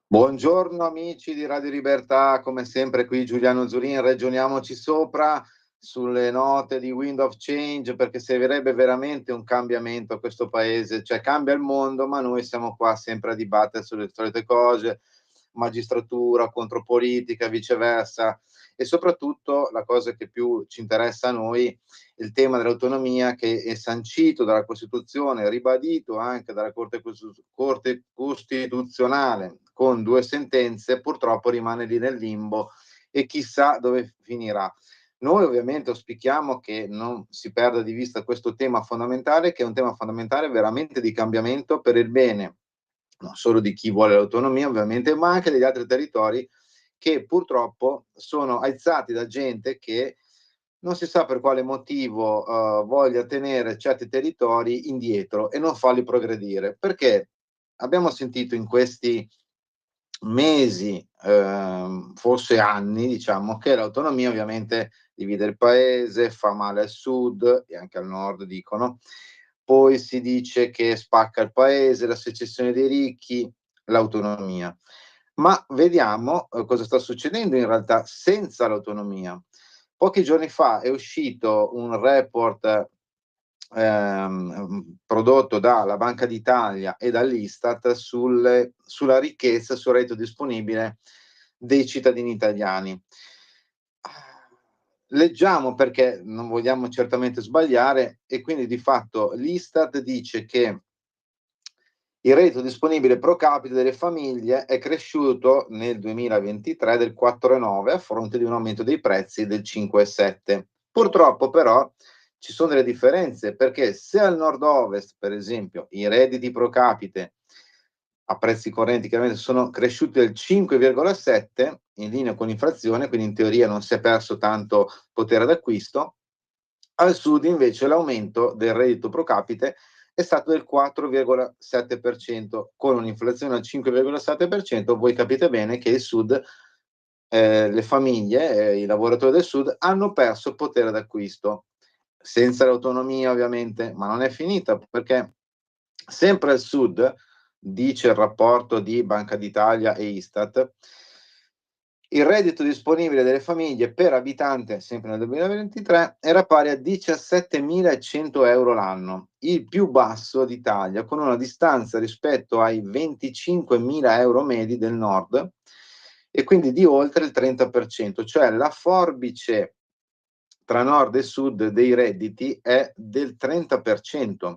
Buongiorno amici di Radio Libertà, come sempre qui Giuliano Zurin, ragioniamoci sopra sulle note di Wind of Change, perché servirebbe veramente un cambiamento a questo paese, cioè cambia il mondo ma noi siamo qua sempre a dibattere sulle solite cose, magistratura contro politica, viceversa, e soprattutto la cosa che più ci interessa a noi, il tema dell'autonomia, che è sancito dalla Costituzione, ribadito anche dalla Corte Costituzionale con 2 sentenze, purtroppo rimane lì nel limbo e chissà dove finirà. Noi ovviamente auspichiamo che non si perda di vista questo tema fondamentale, che è un tema fondamentale veramente di cambiamento per il bene non solo di chi vuole l'autonomia ovviamente, ma anche degli altri territori che purtroppo sono aizzati da gente che non si sa per quale motivo voglia tenere certi territori indietro e non farli progredire. Perché abbiamo sentito in questi mesi, forse anni, diciamo, che l'autonomia ovviamente divide il paese, fa male al sud e anche al nord, dicono. Poi si dice che spacca il paese, la secessione dei ricchi, l'autonomia. Ma vediamo cosa sta succedendo in realtà senza l'autonomia. Pochi giorni fa è uscito un report prodotto dalla Banca d'Italia e dall'Istat sulla ricchezza, sul reddito disponibile dei cittadini italiani. Leggiamo perché non vogliamo certamente sbagliare e quindi di fatto l'Istat dice che il reddito disponibile pro capite delle famiglie è cresciuto nel 2023 del 4,9 a fronte di un aumento dei prezzi del 5,7. Purtroppo però ci sono delle differenze perché se al nord-ovest, per esempio, i redditi pro capite a prezzi correnti chiaramente sono cresciuti del 5,7 in linea con l'inflazione, quindi in teoria non si è perso tanto potere d'acquisto. Al sud invece l'aumento del reddito pro capite è stato del 4,7%, con un'inflazione al 5,7%, voi capite bene che il sud, le famiglie, i lavoratori del sud hanno perso potere d'acquisto, senza l'autonomia ovviamente, ma non è finita perché sempre al sud, dice il rapporto di Banca d'Italia e Istat, il reddito disponibile delle famiglie per abitante, sempre nel 2023, era pari a 17.100 euro l'anno, il più basso d'Italia, con una distanza rispetto ai 25.000 euro medi del nord e quindi di oltre il 30%, cioè la forbice tra nord e sud dei redditi è del 30%.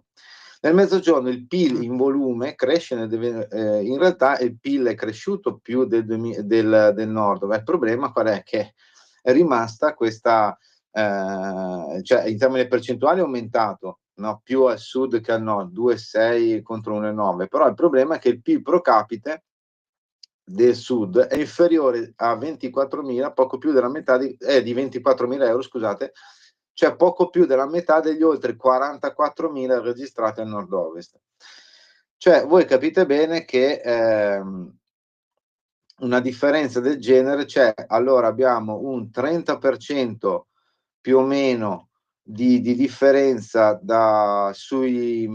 Nel mezzogiorno il PIL in volume cresce, in realtà il PIL è cresciuto più del nord, ma il problema qual è? Che è rimasta questa, cioè in termini percentuali è aumentato, no? Più al sud che al nord, 2,6 contro 1,9, però il problema è che il PIL pro capite del sud è inferiore a 24.000, poco più della metà di 24.000 euro, scusate, cioè poco più della metà degli oltre 44.000 registrati al nord-ovest. Cioè, voi capite bene che una differenza del genere c'è. Allora abbiamo un 30% più o meno di differenza sui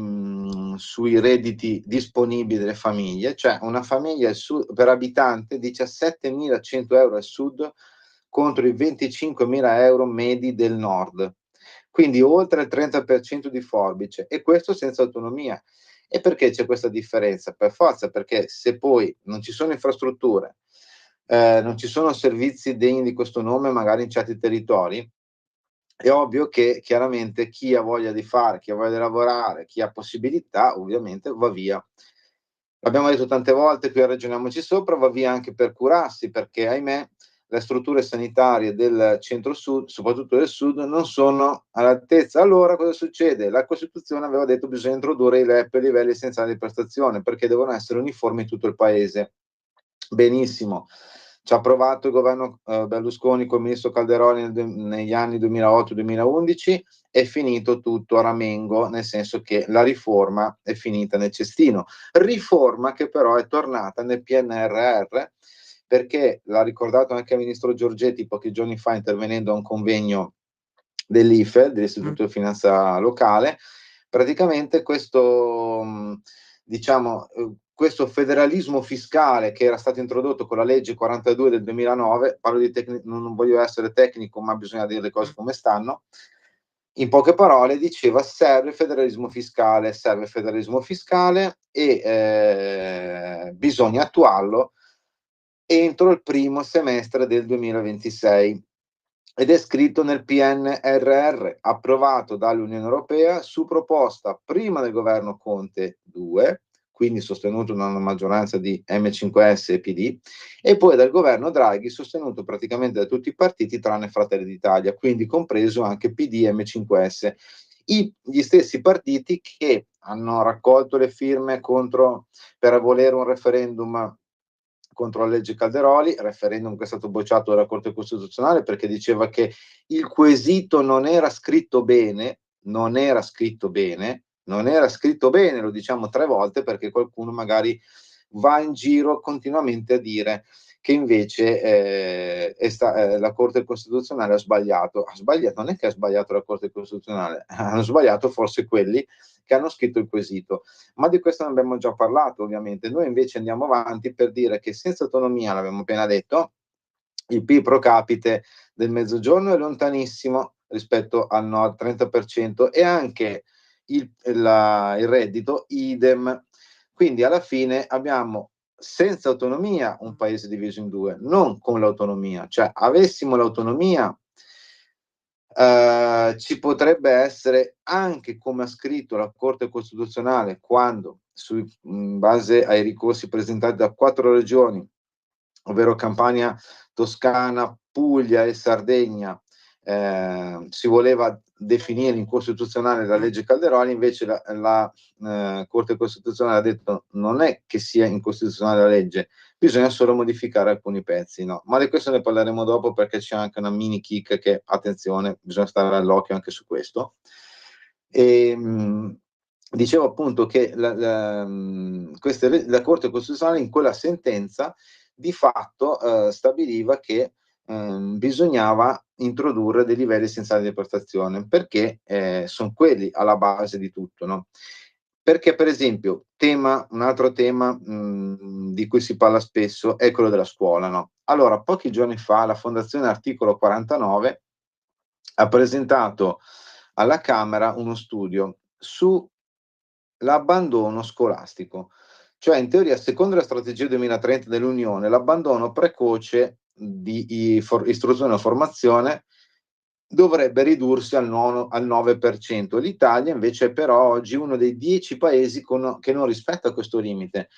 redditi disponibili delle famiglie, cioè una famiglia per abitante 17.100 euro al sud contro i 25.000 euro medi del nord, quindi oltre il 30% di forbice, e questo senza autonomia. E perché c'è questa differenza? Per forza, perché se poi non ci sono infrastrutture, non ci sono servizi degni di questo nome magari in certi territori, è ovvio che chiaramente chi ha voglia di fare, chi ha voglia di lavorare, chi ha possibilità ovviamente va via. L'abbiamo detto tante volte, qui a Ragioniamoci Sopra, va via anche per curarsi, perché ahimè le strutture sanitarie del centro-sud, soprattutto del sud, non sono all'altezza. Allora cosa succede? La Costituzione aveva detto che bisogna introdurre i LEP, livelli essenziali di prestazione, perché devono essere uniformi in tutto il paese. Benissimo, ci ha provato il governo Berlusconi con il ministro Calderoni negli anni 2008-2011, è finito tutto a ramengo, nel senso che la riforma è finita nel cestino. Riforma che però è tornata nel PNRR, perché l'ha ricordato anche il ministro Giorgetti pochi giorni fa intervenendo a un convegno dell'IFE, dell'Istituto di Finanza Locale. Praticamente questo, diciamo, questo federalismo fiscale che era stato introdotto con la legge 42 del 2009, parlo di non voglio essere tecnico, ma bisogna dire le cose come stanno. In poche parole diceva serve federalismo fiscale e bisogna attuarlo entro il primo semestre del 2026 ed è scritto nel PNRR approvato dall'Unione Europea su proposta prima del governo Conte 2, quindi sostenuto da una maggioranza di M5S e PD, e poi dal governo Draghi sostenuto praticamente da tutti i partiti tranne Fratelli d'Italia, quindi compreso anche PD e M5S. Gli stessi partiti che hanno raccolto le firme per volere un referendum contro la legge Calderoli, referendum che è stato bocciato dalla Corte Costituzionale perché diceva che il quesito non era scritto bene, lo diciamo 3 volte perché qualcuno magari va in giro continuamente a dire che invece la Corte Costituzionale ha sbagliato. Non è che ha sbagliato la Corte Costituzionale, hanno sbagliato forse quelli che hanno scritto il quesito. Ma di questo ne abbiamo già parlato, ovviamente. Noi invece andiamo avanti per dire che senza autonomia, l'abbiamo appena detto, il PIL pro capite del Mezzogiorno è lontanissimo rispetto al nord, 30%, e anche il reddito, idem. Quindi alla fine abbiamo senza autonomia un paese diviso in due, non con l'autonomia. Cioè, avessimo l'autonomia, ci potrebbe essere anche, come ha scritto la Corte Costituzionale quando, in base ai ricorsi presentati da 4 regioni, ovvero Campania, Toscana, Puglia e Sardegna, si voleva definire incostituzionale la legge Calderoli, invece la Corte Costituzionale ha detto non è che sia incostituzionale la legge, bisogna solo modificare alcuni pezzi, no? Ma di questo ne parleremo dopo perché c'è anche una mini kick che, attenzione, bisogna stare all'occhio anche su questo. Dicevo appunto che la Corte Costituzionale in quella sentenza di fatto stabiliva che bisognava introdurre dei livelli essenziali di prestazione perché sono quelli alla base di tutto, no? Perché per esempio un altro tema di cui si parla spesso è quello della scuola, no? Allora, pochi giorni fa la Fondazione Articolo 49 ha presentato alla Camera uno studio sull'abbandono scolastico. Cioè, in teoria, secondo la strategia 2030 dell'Unione, l'abbandono precoce di istruzione o formazione dovrebbe ridursi al 9%. L'Italia invece è però oggi uno dei 10 paesi che non rispetta questo limite.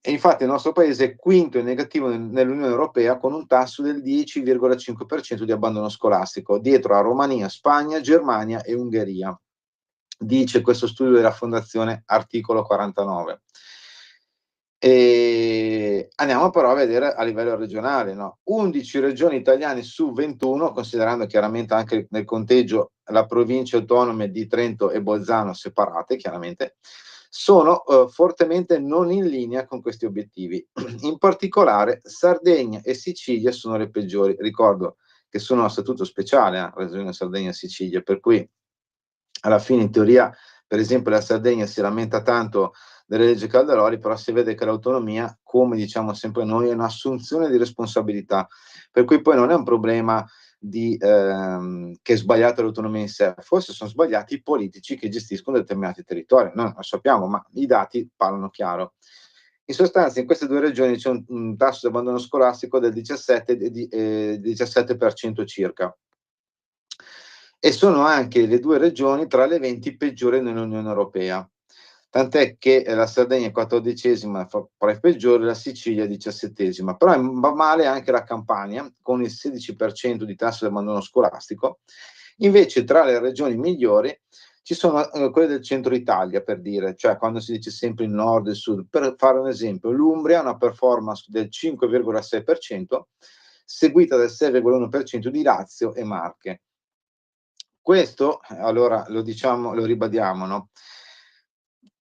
E infatti il nostro paese è quinto in negativo nell'Unione Europea con un tasso del 10,5% di abbandono scolastico, dietro a Romania, Spagna, Germania e Ungheria, dice questo studio della Fondazione Articolo 49. E andiamo però a vedere a livello regionale, no? 11 regioni italiane su 21, considerando chiaramente anche nel conteggio la province autonome di Trento e Bolzano separate, chiaramente, sono fortemente non in linea con questi obiettivi. In particolare Sardegna e Sicilia sono le peggiori. Ricordo che sono a statuto speciale, Regione Sardegna e Sicilia, per cui alla fine in teoria, per esempio, la Sardegna si lamenta tanto delle leggi Calderoli, però si vede che l'autonomia, come diciamo sempre noi, è un'assunzione di responsabilità, per cui poi non è un problema che è sbagliata l'autonomia in sé, forse sono sbagliati i politici che gestiscono determinati territori, noi non lo sappiamo, ma i dati parlano chiaro. In sostanza in queste due regioni c'è un tasso di abbandono scolastico del 17% circa, e sono anche le due regioni tra le 20 peggiori nell'Unione Europea. Tant'è che la Sardegna è 14esima fra i peggiori, la Sicilia è 17esima, però va male anche la Campania con il 16% di tasso di abbandono scolastico. Invece tra le regioni migliori ci sono quelle del centro Italia, per dire, cioè quando si dice sempre il nord e il sud. Per fare un esempio, l'Umbria ha una performance del 5,6%, seguita dal 6,1% di Lazio e Marche. Questo, allora lo diciamo, lo ribadiamo, no?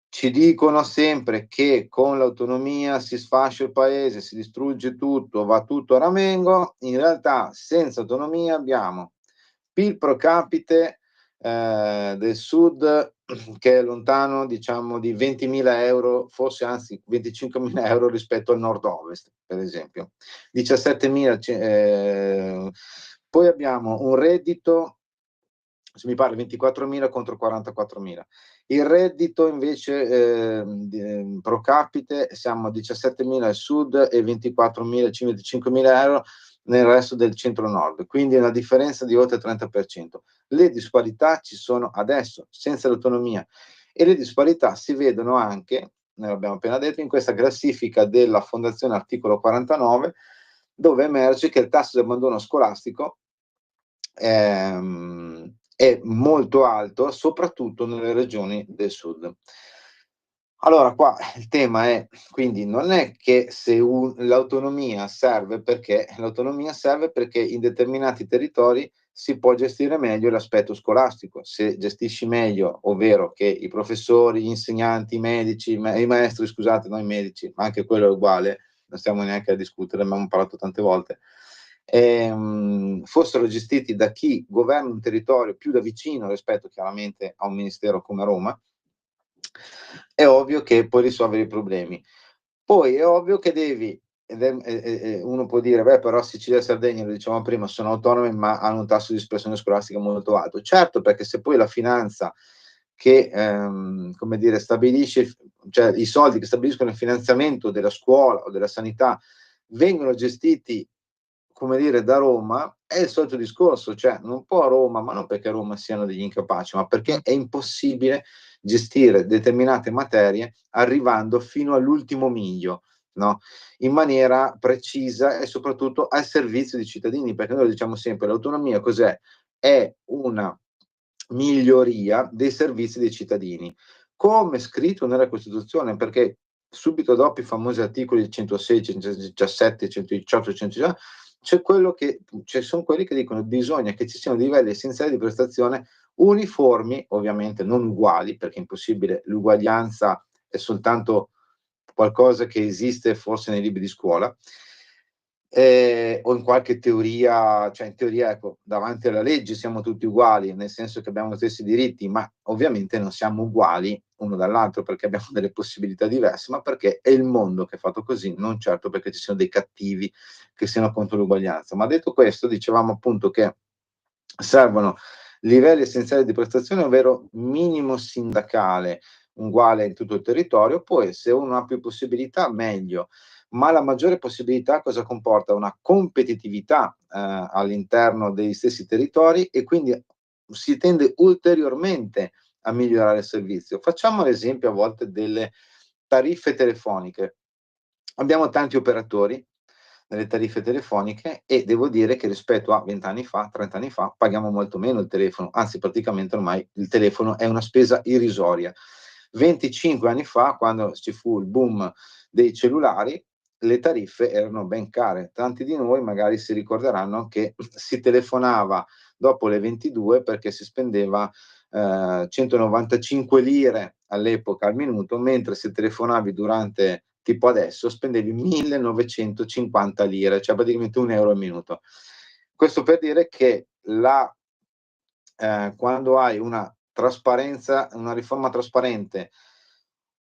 Ci dicono sempre che con l'autonomia si sfascia il paese, si distrugge tutto, va tutto a ramengo. In realtà senza autonomia abbiamo PIL pro capite del sud che è lontano, diciamo, di 20.000 euro, forse anzi 25.000 euro rispetto al nord-ovest, per esempio. 17.000, poi abbiamo un reddito, se mi pare 24.000 contro 44.000. Il reddito invece pro capite siamo a 17.000 al sud e 24.000, 25.000 euro nel resto del centro-nord, quindi una differenza di oltre il 30%. Le disparità ci sono adesso, senza l'autonomia, e le disparità si vedono anche, ne abbiamo appena detto, in questa classifica della Fondazione Articolo 49, dove emerge che il tasso di abbandono scolastico è molto alto, soprattutto nelle regioni del sud. Allora qua il tema è, quindi non è che se l'autonomia serve perché in determinati territori si può gestire meglio l'aspetto scolastico. Se gestisci meglio, ovvero che i professori, gli insegnanti, i medici, i maestri, scusate, non i medici, ma anche quello è uguale, non stiamo neanche a discutere, abbiamo parlato tante volte, fossero gestiti da chi governa un territorio più da vicino rispetto chiaramente a un ministero come Roma, è ovvio che puoi risolvere i problemi. Poi è ovvio che devi, uno può dire, beh, però Sicilia e Sardegna, lo dicevamo prima, sono autonome ma hanno un tasso di dispersione scolastica molto alto. Certo, perché se poi la finanza che come dire, stabilisce, cioè i soldi che stabiliscono il finanziamento della scuola o della sanità vengono gestiti, come dire, da Roma, è il solito discorso, cioè non può Roma, ma non perché Roma siano degli incapaci, ma perché è impossibile gestire determinate materie arrivando fino all'ultimo miglio, no? In maniera precisa e soprattutto al servizio dei cittadini, perché noi diciamo sempre l'autonomia cos'è? È una miglioria dei servizi dei cittadini, come scritto nella Costituzione, perché subito dopo i famosi articoli 116, 117, 118, 119, ci sono quelli che dicono che bisogna che ci siano livelli essenziali di prestazione uniformi, ovviamente non uguali, perché è impossibile, l'uguaglianza è soltanto qualcosa che esiste forse nei libri di scuola, o in qualche teoria, cioè in teoria, ecco, davanti alla legge siamo tutti uguali, nel senso che abbiamo gli stessi diritti, ma ovviamente non siamo uguali uno dall'altro perché abbiamo delle possibilità diverse, ma perché è il mondo che è fatto così, non certo perché ci siano dei cattivi che siano contro l'uguaglianza. Ma detto questo, dicevamo appunto che servono livelli essenziali di prestazione, ovvero minimo sindacale uguale in tutto il territorio, poi se uno ha più possibilità meglio, ma la maggiore possibilità cosa comporta? Una competitività all'interno degli stessi territori e quindi si tende ulteriormente a migliorare il servizio. Facciamo l'esempio a volte delle tariffe telefoniche. Abbiamo tanti operatori nelle tariffe telefoniche e devo dire che rispetto a 20 anni fa, 30 anni fa, paghiamo molto meno il telefono, anzi praticamente ormai il telefono è una spesa irrisoria. 25 anni fa, quando ci fu il boom dei cellulari, le tariffe erano ben care. Tanti di noi magari si ricorderanno che si telefonava dopo le 22 perché si spendeva 195 lire all'epoca al minuto, mentre se telefonavi durante tipo adesso spendevi 1950 lire, cioè praticamente 1 euro al minuto. Questo per dire che quando hai una trasparenza, una riforma trasparente,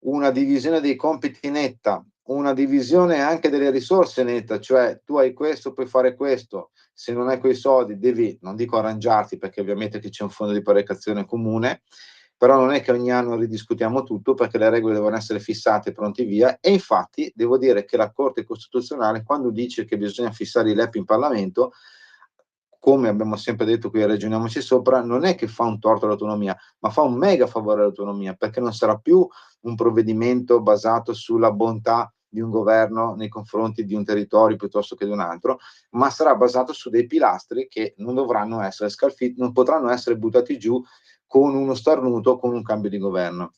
una divisione dei compiti netta, una divisione anche delle risorse netta, cioè tu hai questo, puoi fare questo, se non hai quei soldi devi, non dico arrangiarti perché ovviamente che c'è un fondo di perequazione comune, però non è che ogni anno ridiscutiamo tutto perché le regole devono essere fissate e pronti via, e infatti devo dire che la Corte Costituzionale quando dice che bisogna fissare i LEP in Parlamento, come abbiamo sempre detto qui a Ragioniamoci Sopra, non è che fa un torto all'autonomia, ma fa un mega favore all'autonomia, perché non sarà più un provvedimento basato sulla bontà di un governo nei confronti di un territorio piuttosto che di un altro, ma sarà basato su dei pilastri che non dovranno essere scalfiti, non potranno essere buttati giù con uno starnuto, con un cambio di governo.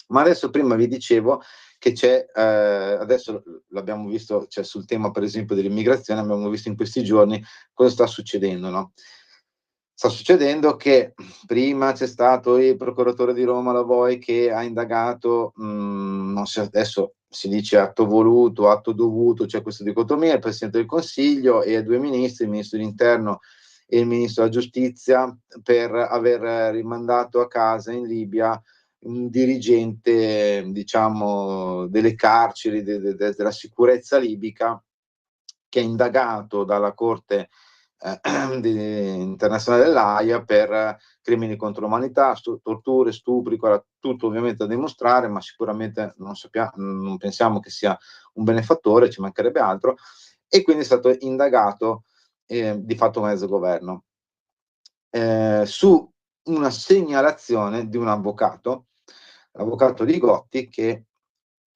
Ma adesso prima vi dicevo che c'è, adesso l'abbiamo visto, cioè sul tema per esempio dell'immigrazione, abbiamo visto in questi giorni cosa sta succedendo, no? Sta succedendo che prima c'è stato il procuratore di Roma Lavoi che ha indagato, non so, adesso si dice atto voluto, atto dovuto, c'è questa dicotomia, il Presidente del Consiglio e due ministri, il Ministro dell'Interno e il ministro della giustizia per aver rimandato a casa in Libia un dirigente, diciamo, delle carceri, della sicurezza libica, che è indagato dalla Corte internazionale dell'Aia per crimini contro l'umanità, torture, stupri, tutto ovviamente da dimostrare, ma sicuramente non pensiamo che sia un benefattore, ci mancherebbe altro, e quindi è stato indagato di fatto mezzo governo su una segnalazione di un avvocato, l'avvocato Ligotti, che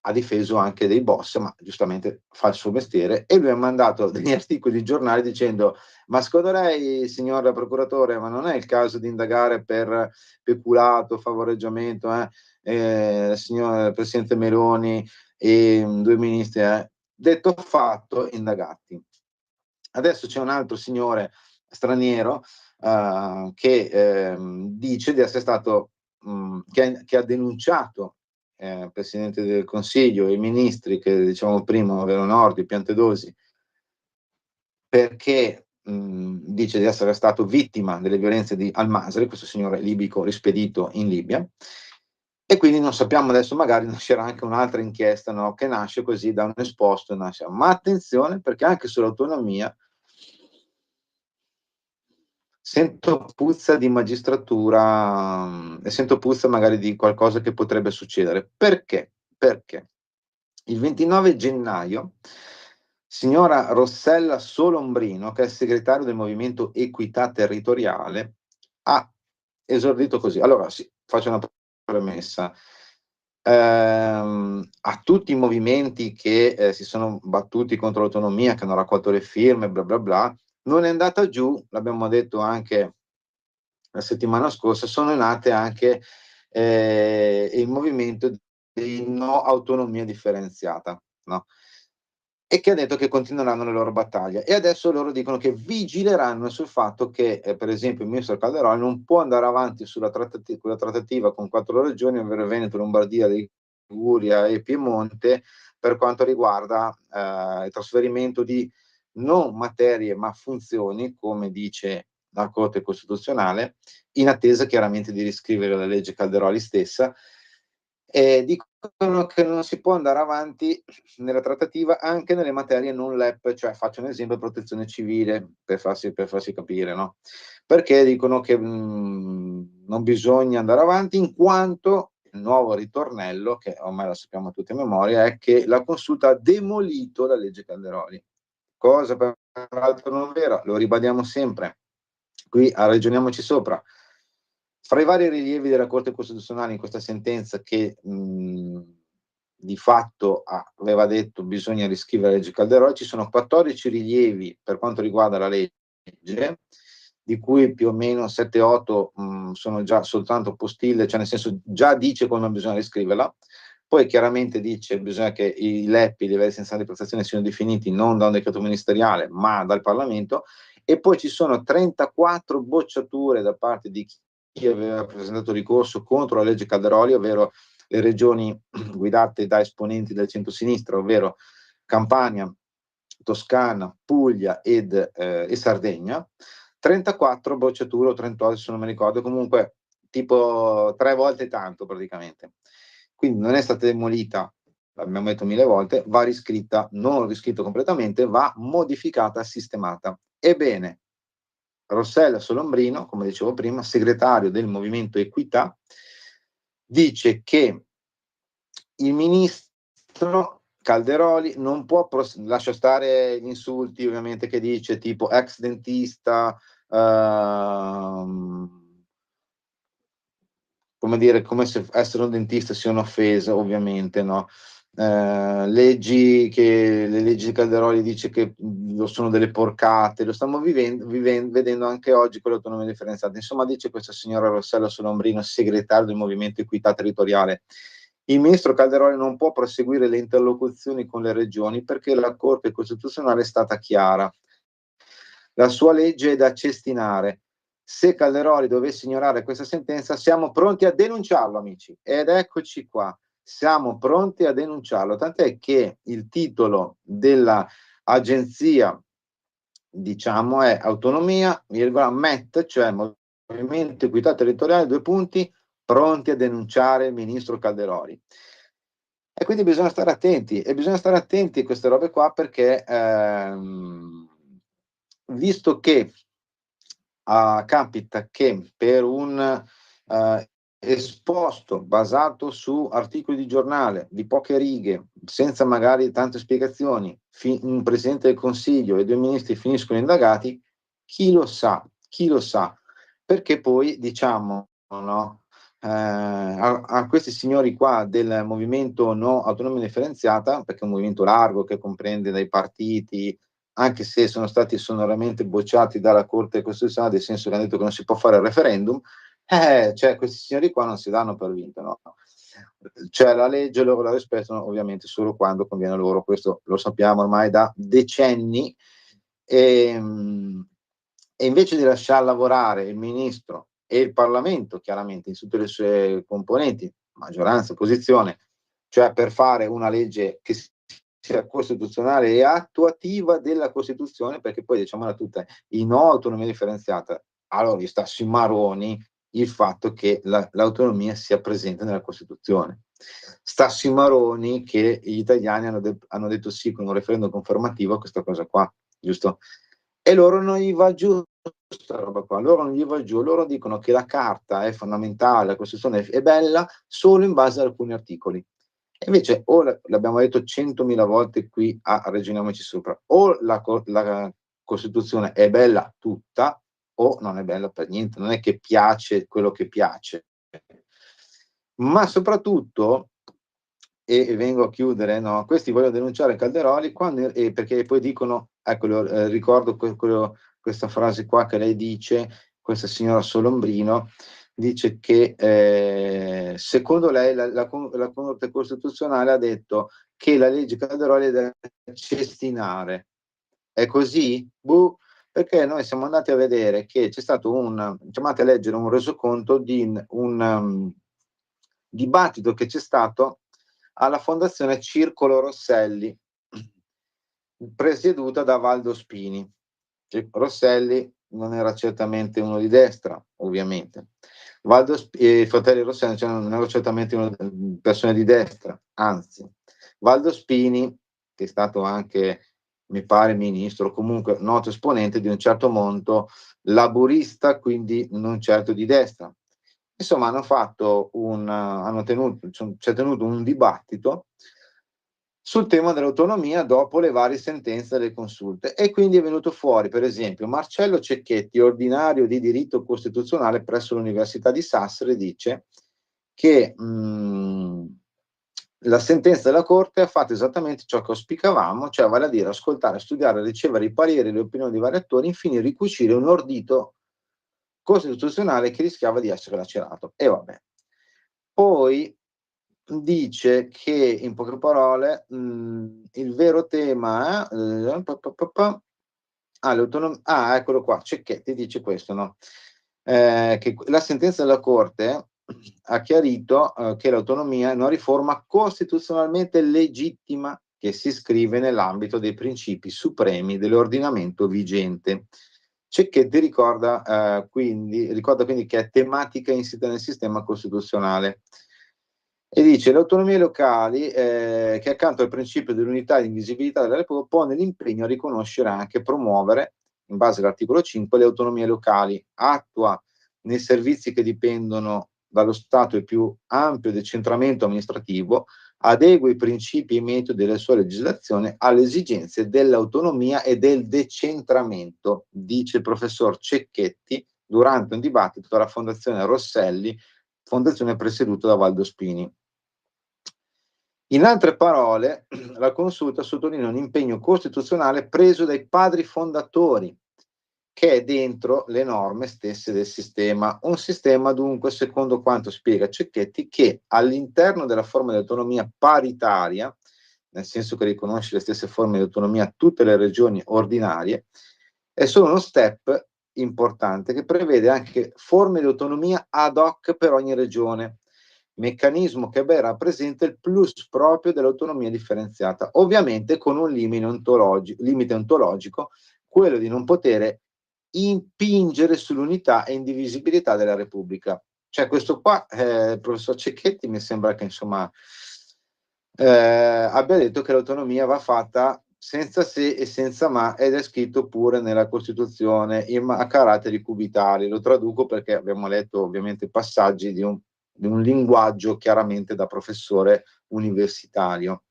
ha difeso anche dei boss, ma giustamente fa il suo mestiere, e lui ha mandato degli articoli di giornali dicendo: ma secondo lei, signor procuratore, ma non è il caso di indagare per peculato, favoreggiamento, signor Presidente Meloni e 2 ministri? Detto fatto, indagati. Adesso c'è un altro signore straniero che dice di essere stato, che ha denunciato Presidente del Consiglio e i ministri che dicevamo prima, ovvero Nordio, Piantedosi, perché dice di essere stato vittima delle violenze di Al-Masri, questo signore libico rispedito in Libia, e quindi non sappiamo, adesso magari nascerà anche un'altra inchiesta, no, che nasce così da un esposto, ma attenzione, perché anche sull'autonomia sento puzza di magistratura, e sento puzza magari di qualcosa che potrebbe succedere. Perché? Perché il 29 gennaio signora Rossella Solombrino, che è segretario del Movimento Equità Territoriale, ha esordito così. Allora, sì, faccio una premessa. A tutti i movimenti che si sono battuti contro l'autonomia, che hanno raccolto le firme, bla bla bla, non è andata giù, l'abbiamo detto anche la settimana scorsa, sono nate anche il movimento di no autonomia differenziata, no? E che ha detto che continueranno le loro battaglie. E adesso loro dicono che vigileranno sul fatto che, per esempio, il ministro Calderoli non può andare avanti sulla quella trattativa con 4 regioni, ovvero Veneto, Lombardia, Liguria e Piemonte, per quanto riguarda il trasferimento di non materie ma funzioni, come dice la Corte Costituzionale, in attesa chiaramente di riscrivere la legge Calderoli stessa. Dicono che non si può andare avanti nella trattativa anche nelle materie non LEP, cioè faccio un esempio: protezione civile, per farsi capire, no? Perché dicono che non bisogna andare avanti, in quanto il nuovo ritornello, che ormai lo sappiamo tutti a memoria, è che la Consulta ha demolito la legge Calderoli, cosa peraltro non vera, lo ribadiamo sempre, qui ragioniamoci sopra. Fra i vari rilievi della Corte Costituzionale in questa sentenza, che di fatto aveva detto bisogna riscrivere la legge Calderoli, ci sono 14 rilievi per quanto riguarda la legge, di cui più o meno 7-8 sono già soltanto postille, cioè nel senso già dice come bisogna riscriverla. Poi chiaramente dice che bisogna che i LEP, i livelli essenziali di prestazione, siano definiti non da un decreto ministeriale ma dal Parlamento, e poi ci sono 34 bocciature da parte di chi aveva presentato ricorso contro la legge Calderoli, ovvero le regioni guidate da esponenti del centro-sinistra, ovvero Campania, Toscana, Puglia e Sardegna. 34 bocciature o 38, se non mi ricordo, comunque tipo 3 volte tanto praticamente. Quindi non è stata demolita, l'abbiamo detto 1000 volte, va riscritta, non riscritta completamente, va modificata, sistemata. Ebbene, Rossella Solombrino, come dicevo prima, segretario del Movimento Equità, dice che il ministro Calderoli non può, lascia stare gli insulti ovviamente che dice, tipo ex dentista, come dire, come se essere un dentista sia un'offesa, ovviamente, no? Le leggi di Calderoli dice che lo sono delle porcate, lo stiamo vedendo anche oggi con l'autonomia differenziata. Insomma, dice questa signora Rossella Solombrino, segretario del Movimento Equità Territoriale: il ministro Calderoli non può proseguire le interlocuzioni con le regioni perché la Corte Costituzionale è stata chiara. La sua legge è da cestinare. Se Calderoli dovesse ignorare questa sentenza, siamo pronti a denunciarlo, amici. Ed eccoci qua, siamo pronti a denunciarlo. Tant'è che il titolo dell'agenzia diciamo, è autonomia, MET, cioè Movimento Equità Territoriale, 2 punti, pronti a denunciare il ministro Calderoli. E quindi bisogna stare attenti, a queste robe qua, perché visto che capita che per un esposto basato su articoli di giornale di poche righe, senza magari tante spiegazioni, un Presidente del Consiglio e 2 ministri finiscono indagati, chi lo sa, perché poi, diciamo, no, a questi signori qua del movimento no autonomia differenziata, perché è un movimento largo che comprende dai partiti, anche se sono stati sonoramente bocciati dalla Corte Costituzionale, nel senso che hanno detto che non si può fare il referendum, cioè questi signori qua non si danno per vinto, no? Cioè la legge loro la rispettano ovviamente solo quando conviene a loro, questo lo sappiamo ormai da decenni, e invece di lasciar lavorare il ministro e il Parlamento, chiaramente in tutte le sue componenti, maggioranza, opposizione, cioè per fare una legge che sia costituzionale e attuativa della Costituzione, perché poi, diciamola tutta, i no autonomia differenziata, allora gli sta sui maroni il fatto che l'autonomia sia presente nella Costituzione. Sta sui maroni che gli italiani hanno detto sì con un referendum confermativo a questa cosa qua, giusto? E loro non gli va giù questa roba qua, loro non gli va giù, loro dicono che la carta è fondamentale, la Costituzione è bella solo in base ad alcuni articoli. E invece, o l'abbiamo detto 100.000 volte qui a Ragioniamoci Sopra, o la Costituzione è bella tutta, o non è bella per niente, non è che piace quello che piace. Ma soprattutto, e vengo a chiudere, no, questi vogliono denunciare Calderoli perché poi dicono, ecco, ricordo questa frase qua che lei dice, questa signora Solombrino, dice che secondo lei la Corte Costituzionale ha detto che la legge Calderoli è da cestinare. È così? Perché noi siamo andati a vedere che c'è stato chiamate a leggere un resoconto di un dibattito che c'è stato alla Fondazione Circolo Rosselli, presieduta da Valdo Spini. Rosselli non era certamente uno di destra, ovviamente. I fratelli Rosselli non erano certamente una persone di destra, anzi. Valdo Spini, che è stato anche, mi pare, ministro, comunque noto esponente di un certo monto laburista, quindi non certo di destra. Insomma, c'è tenuto un dibattito sul tema dell'autonomia dopo le varie sentenze delle consulte, e quindi è venuto fuori, per esempio, Marcello Cecchetti, ordinario di diritto costituzionale presso l'Università di Sassari, dice che la sentenza della Corte ha fatto esattamente ciò che auspicavamo, cioè vale a dire ascoltare, studiare, ricevere i pareri e le opinioni di vari attori, infine ricucire un ordito costituzionale che rischiava di essere lacerato. E vabbè. Poi dice che, in poche parole, il vero tema è eccolo qua, Cecchetti dice questo, no? Che la sentenza della Corte ha chiarito che l'autonomia è una riforma costituzionalmente legittima che si iscrive nell'ambito dei principi supremi dell'ordinamento vigente. Cecchetti ricorda quindi che è tematica insita nel sistema costituzionale. E dice: le autonomie locali, che accanto al principio dell'unità e indivisibilità della Repubblica, pone l'impegno a riconoscere anche e promuovere, in base all'articolo 5, le autonomie locali, attua nei servizi che dipendono dallo Stato il più ampio decentramento amministrativo, adegua i principi e i metodi della sua legislazione alle esigenze dell'autonomia e del decentramento, dice il professor Cecchetti durante un dibattito alla Fondazione Rosselli, fondazione presieduta da Valdo Spini. In altre parole, la consulta sottolinea un impegno costituzionale preso dai padri fondatori, che è dentro le norme stesse del sistema. Un sistema, dunque, secondo quanto spiega Cecchetti, che all'interno della forma di autonomia paritaria, nel senso che riconosce le stesse forme di autonomia a tutte le regioni ordinarie, è solo uno step importante che prevede anche forme di autonomia ad hoc per ogni regione, meccanismo che ben rappresenta il plus proprio dell'autonomia differenziata, ovviamente con un limite ontologico quello di non poter impingere sull'unità e indivisibilità della Repubblica. Cioè questo qua, il professor Cecchetti, mi sembra che insomma abbia detto che l'autonomia va fatta senza se e senza ma, ed è scritto pure nella Costituzione a caratteri cubitali. Lo traduco perché abbiamo letto ovviamente passaggi di un linguaggio chiaramente da professore universitario.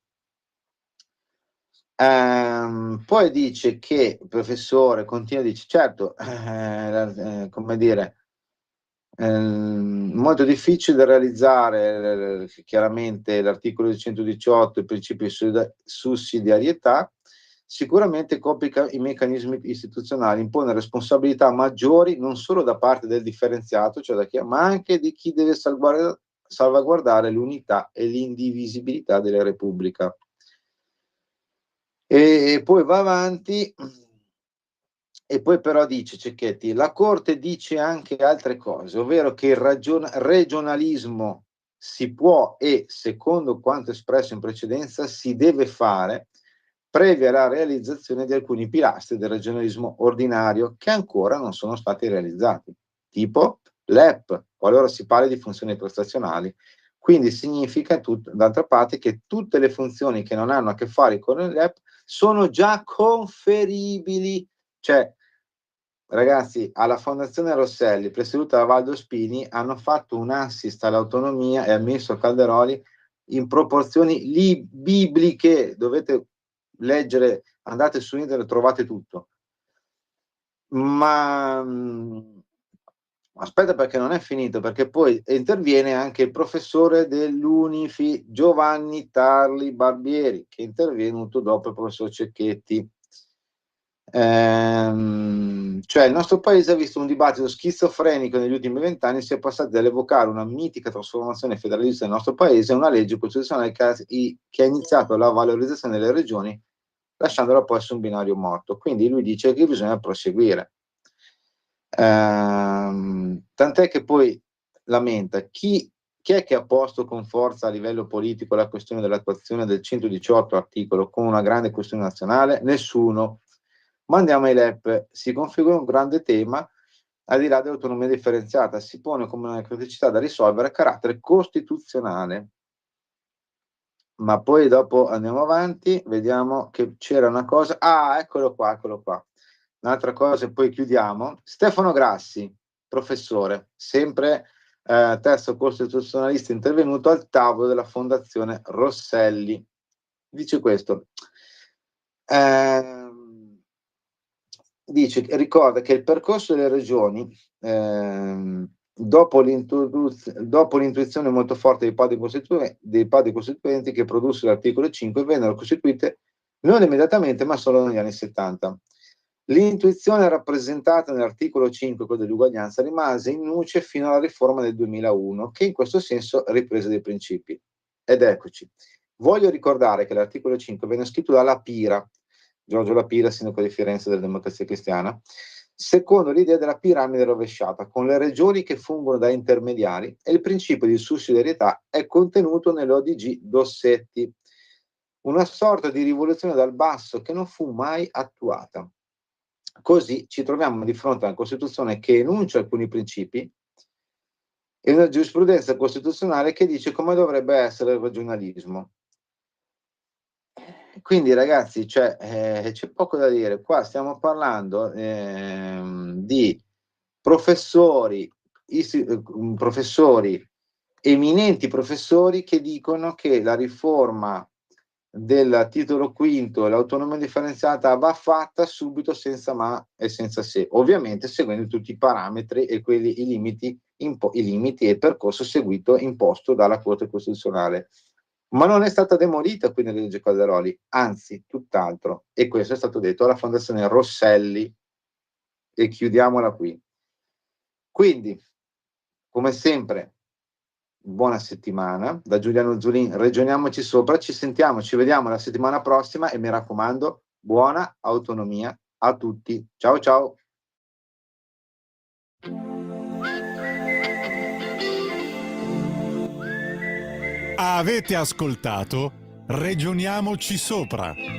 Poi dice che il professore continua, dice certo, come dire, molto difficile da realizzare chiaramente l'articolo 118, il principio di sussidiarietà, sicuramente complica i meccanismi istituzionali, impone responsabilità maggiori non solo da parte del differenziato, cioè da chi, ma anche di chi deve salvaguardare l'unità e l'indivisibilità della Repubblica. E poi va avanti e poi però dice Cecchetti, la Corte dice anche altre cose, ovvero che il regionalismo si può e, secondo quanto espresso in precedenza, si deve fare previa la realizzazione di alcuni pilastri del regionalismo ordinario che ancora non sono stati realizzati, tipo l'EP, qualora si parli di funzioni prestazionali. Quindi significa, d'altra parte, che tutte le funzioni che non hanno a che fare con l'EP sono già conferibili. Cioè, ragazzi, alla Fondazione Rosselli, presieduta da Valdo Spini, hanno fatto un assist all'autonomia e al ministro Calderoli in proporzioni bibliche. Dovete leggere, andate su internet, trovate tutto. Ma aspetta, perché non è finito, perché poi interviene anche il professore dell'Unifi, Giovanni Tarli Barbieri, che è intervenuto dopo il professor Cecchetti. Cioè il nostro paese ha visto un dibattito schizofrenico negli ultimi 20 anni, si è passati dall'evocare una mitica trasformazione federalista del nostro paese a una legge costituzionale che ha iniziato la valorizzazione delle regioni, lasciandola poi su un binario morto. Quindi lui dice che bisogna proseguire. Tant'è che poi lamenta chi è che ha posto con forza a livello politico la questione dell'attuazione del 118 articolo con una grande questione nazionale? Nessuno. Ma andiamo ai LEP, si configura un grande tema al di là dell'autonomia differenziata, si pone come una criticità da risolvere a carattere costituzionale. Ma poi dopo andiamo avanti, vediamo che c'era una cosa, eccolo qua. Un'altra cosa e poi chiudiamo. Stefano Grassi, professore, sempre terzo costituzionalista intervenuto al tavolo della Fondazione Rosselli. Dice questo. Ricorda che il percorso delle regioni, dopo l'intuizione molto forte dei padri costituenti che produsse l'articolo 5, vennero costituite non immediatamente ma solo negli anni 70. L'intuizione rappresentata nell'articolo 5, quello dell'uguaglianza, rimase in nuce fino alla riforma del 2001, che in questo senso riprese dei principi. Ed eccoci. Voglio ricordare che l'articolo 5 venne scritto da Lapira, Giorgio Lapira, sindaco di Firenze della Democrazia Cristiana, secondo l'idea della piramide rovesciata, con le regioni che fungono da intermediari, e il principio di sussidiarietà è contenuto nell'ODG Dossetti, una sorta di rivoluzione dal basso che non fu mai attuata. Così ci troviamo di fronte a una Costituzione che enuncia alcuni principi e una giurisprudenza costituzionale che dice come dovrebbe essere il regionalismo. Quindi ragazzi, c'è poco da dire. Qua stiamo parlando di professori, eminenti professori che dicono che la riforma del titolo quinto e l'autonomia differenziata va fatta subito, senza ma e senza se, ovviamente seguendo tutti i parametri e i limiti e il percorso seguito imposto dalla Corte Costituzionale. Ma non è stata demolita quindi la legge Calderoli, anzi tutt'altro, e questo è stato detto alla Fondazione Rosselli, e chiudiamola qui. Quindi, come sempre, buona settimana da Giuliano Zulin, ragioniamoci sopra, ci sentiamo, ci vediamo la settimana prossima e mi raccomando, buona autonomia a tutti. Ciao ciao. Avete ascoltato Ragioniamoci sopra.